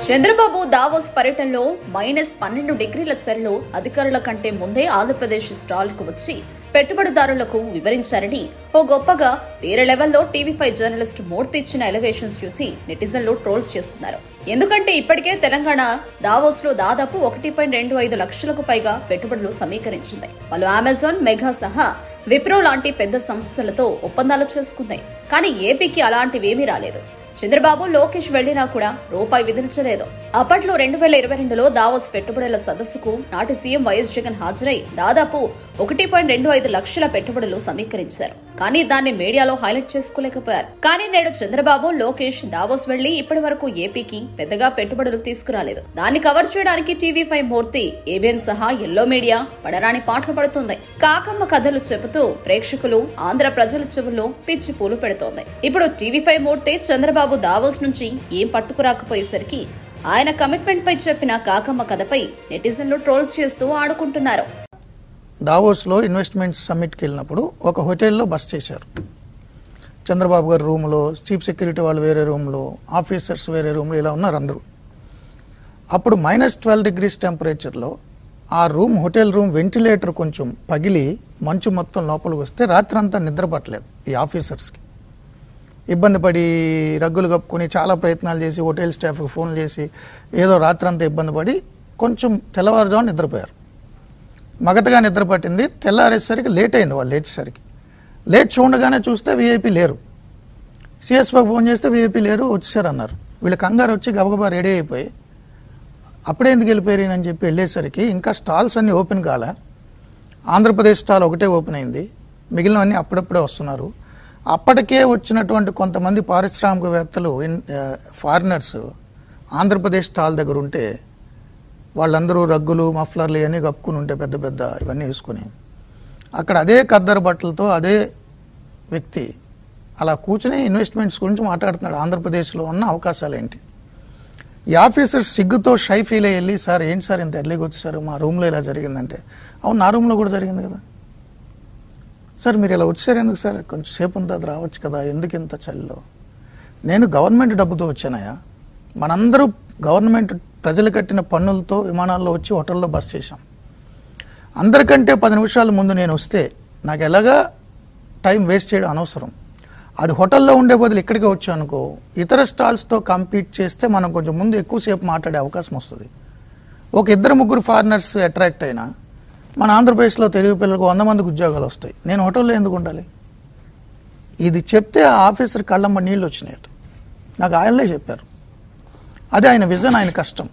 Chandrababu Davos పర్యటనలో -12 డిగ్రీల చలిలో అధికారుల కంటే ముందే ఆంధ్రప్రదేశ్ స్టాల్కు వచ్చి పెట్టుబడిదారులకు వివరించారని ఓ గొప్పగా వేరే లెవెల్లో టీవీ5 జర్నలిస్ట్ మూర్తి ఇచ్చిన ఎలివేషన్స్ చూసి నెటిజన్లు ట్రోల్స్ చేస్తున్నారు. ఎందుకంటే ఇప్పటికే తెలంగాణ దావోస్ లో దాదాపు 1.25 లక్షలకు పైగా పెట్టుబడులు సమీకరించింది. పలు అమెజాన్, మెగా సహా విప్రో లాంటి పెద్ద సంస్థలతో ఒప్పందాలు చేసుకుంది. కానీ ఏపీకి అలాంటివేమీ రాలేదు. చంద్రబాబు, లోకేష్ వెళ్లినా కూడా రూపాయి విధించలేదు. అప్పట్లో 2022లో దావోస్ పెట్టుబడుల సదస్సుకు నాటి సీఎం వైఎస్ జగన్ హాజరై దాదాపు 1.25 లక్షల పెట్టుబడులు సమీకరించారు. కానీ దాన్ని మీడియాలో హైలైట్ చేసుకోలేకపోయారు. కానీ నేడు చంద్రబాబు, లోకేష్ దావోస్ వెళ్లి ఇప్పటి వరకు ఏపీకి పెద్దగా పెట్టుబడులు తీసుకురాలేదు. దాన్ని కవర్ చేయడానికి టీవీ5 మూర్తి, ఏబిఎన్ సహా ఎల్లో మీడియా పడరాని పాటలు పడుతుంది. కాకమ్మ కథలు చెబుతూ ప్రేక్షకులు, ఆంధ్ర ప్రజల చెవుల్లో పిచ్చి పూలు పెడుతోంది. ఇప్పుడు టీవీ5 మూర్తి చంద్రబాబు దావోస్ నుంచి ఏం పట్టుకురాకపోయేసరికి ఆయన కమిట్మెంట్ పై చెప్పిన కాకమ్మ కథపై నెటిజన్లు ట్రోల్స్ చేస్తూ ఆడుకుంటున్నారు. దావోస్లో ఇన్వెస్ట్మెంట్ సమ్మిట్కి వెళ్ళినప్పుడు ఒక హోటల్లో బస్ చేశారు. చంద్రబాబు గారి రూమ్లో, చీఫ్ సెక్యూరిటీ వాళ్ళు వేరే రూమ్లో, ఆఫీసర్స్ వేరే రూమ్లో, ఇలా ఉన్నారు అందరూ. అప్పుడు -12 డిగ్రీస్ టెంపరేచర్లో ఆ రూమ్, హోటల్ రూమ్ వెంటిలేటర్ కొంచెం పగిలి మంచు మొత్తం లోపలికి వస్తే రాత్రంతా నిద్ర పట్టలేదు. ఈ ఆఫీసర్స్కి ఇబ్బంది పడి రగ్గులు కప్పుకొని చాలా ప్రయత్నాలు చేసి హోటల్ స్టాఫ్కి ఫోన్లు చేసి ఏదో రాత్రంతా ఇబ్బంది పడి కొంచెం తెల్లవారుజామున నిద్రపోయారు. మగతగా నిద్ర పట్టింది. తెల్లారేసరికి లేట్ అయింది. వాళ్ళు లేచేసరికి లేచి చూడగానే చూస్తే వీఐపీ లేరు. సిఎస్ఓకి ఫోన్ చేస్తే వీఐపీ లేరు, వచ్చేసారు అన్నారు. వీళ్ళు కంగారు వచ్చి గబగబా రెడీ అయిపోయి అప్పుడే ఎందుకు వెళ్ళిపోయారు అని చెప్పి వెళ్ళేసరికి ఇంకా స్టాల్స్ అన్నీ ఓపెన్ కాలే. ఆంధ్రప్రదేశ్ స్టాల్ ఒకటే ఓపెన్ అయింది, మిగిలినవన్నీ అప్పుడప్పుడే వస్తున్నారు. అప్పటికే వచ్చినటువంటి కొంతమంది పారిశ్రామికవేత్తలు, ఫారినర్స్ ఆంధ్రప్రదేశ్ స్టాల్ దగ్గర ఉంటే వాళ్ళందరూ రగ్గులు, మఫ్లర్లు ఇవన్నీ కప్పుకుని ఉంటే పెద్ద పెద్ద ఇవన్నీ వేసుకుని అక్కడ అదే ఖద్దరు బట్టలతో అదే వ్యక్తి అలా కూర్చుని ఇన్వెస్ట్మెంట్స్ గురించి మాట్లాడుతున్నాడు. ఆంధ్రప్రదేశ్లో ఉన్న అవకాశాలు ఏంటి? ఈ ఆఫీసర్స్ సిగ్గుతో షై ఫీల్ అయ్యి వెళ్ళి, సార్ ఏంటి సార్ ఇంత ఎర్లీగా వచ్చేసారు, మా రూమ్లో ఇలా జరిగిందంటే, అవును నా రూమ్లో కూడా జరిగింది కదా సార్, మీరు ఇలా వచ్చారు ఎందుకు సార్, కొంచెం సేపు ఉందా రావచ్చు కదా, ఎందుకు ఇంత చలిలో? నేను గవర్నమెంట్ డబ్బుతో వచ్చానయా, మనందరూ గవర్నమెంట్ ప్రజలు కట్టిన పన్నులతో విమానాల్లో వచ్చి హోటల్లో బస్ చేశాం. అందరికంటే 10 నిమిషాల ముందు నేను వస్తే నాకు ఎలాగా టైం వేస్ట్ చేయడం అనవసరం. అది హోటల్లో ఉండే బదులు ఇక్కడికే వచ్చాం అనుకో, ఇతర స్టాల్స్తో కంపీట్ చేస్తే మనం కొంచెం ముందు ఎక్కువసేపు మాట్లాడే అవకాశం వస్తుంది. ఒక 2-3 ఫారినర్స్ అట్రాక్ట్ అయినా మన ఆంధ్రప్రదేశ్లో తెలుగు పిల్లలకు 100 మందికి ఉద్యోగాలు వస్తాయి. నేను హోటల్లో ఎందుకు ఉండాలి? ఇది చెప్తే ఆ ఆఫీసర్ కళ్ళమ్మ నీళ్ళు వచ్చినాయట. నాకు ఆయనలే చెప్పారు. అదే ఆయన విజన్, ఆయన కష్టం.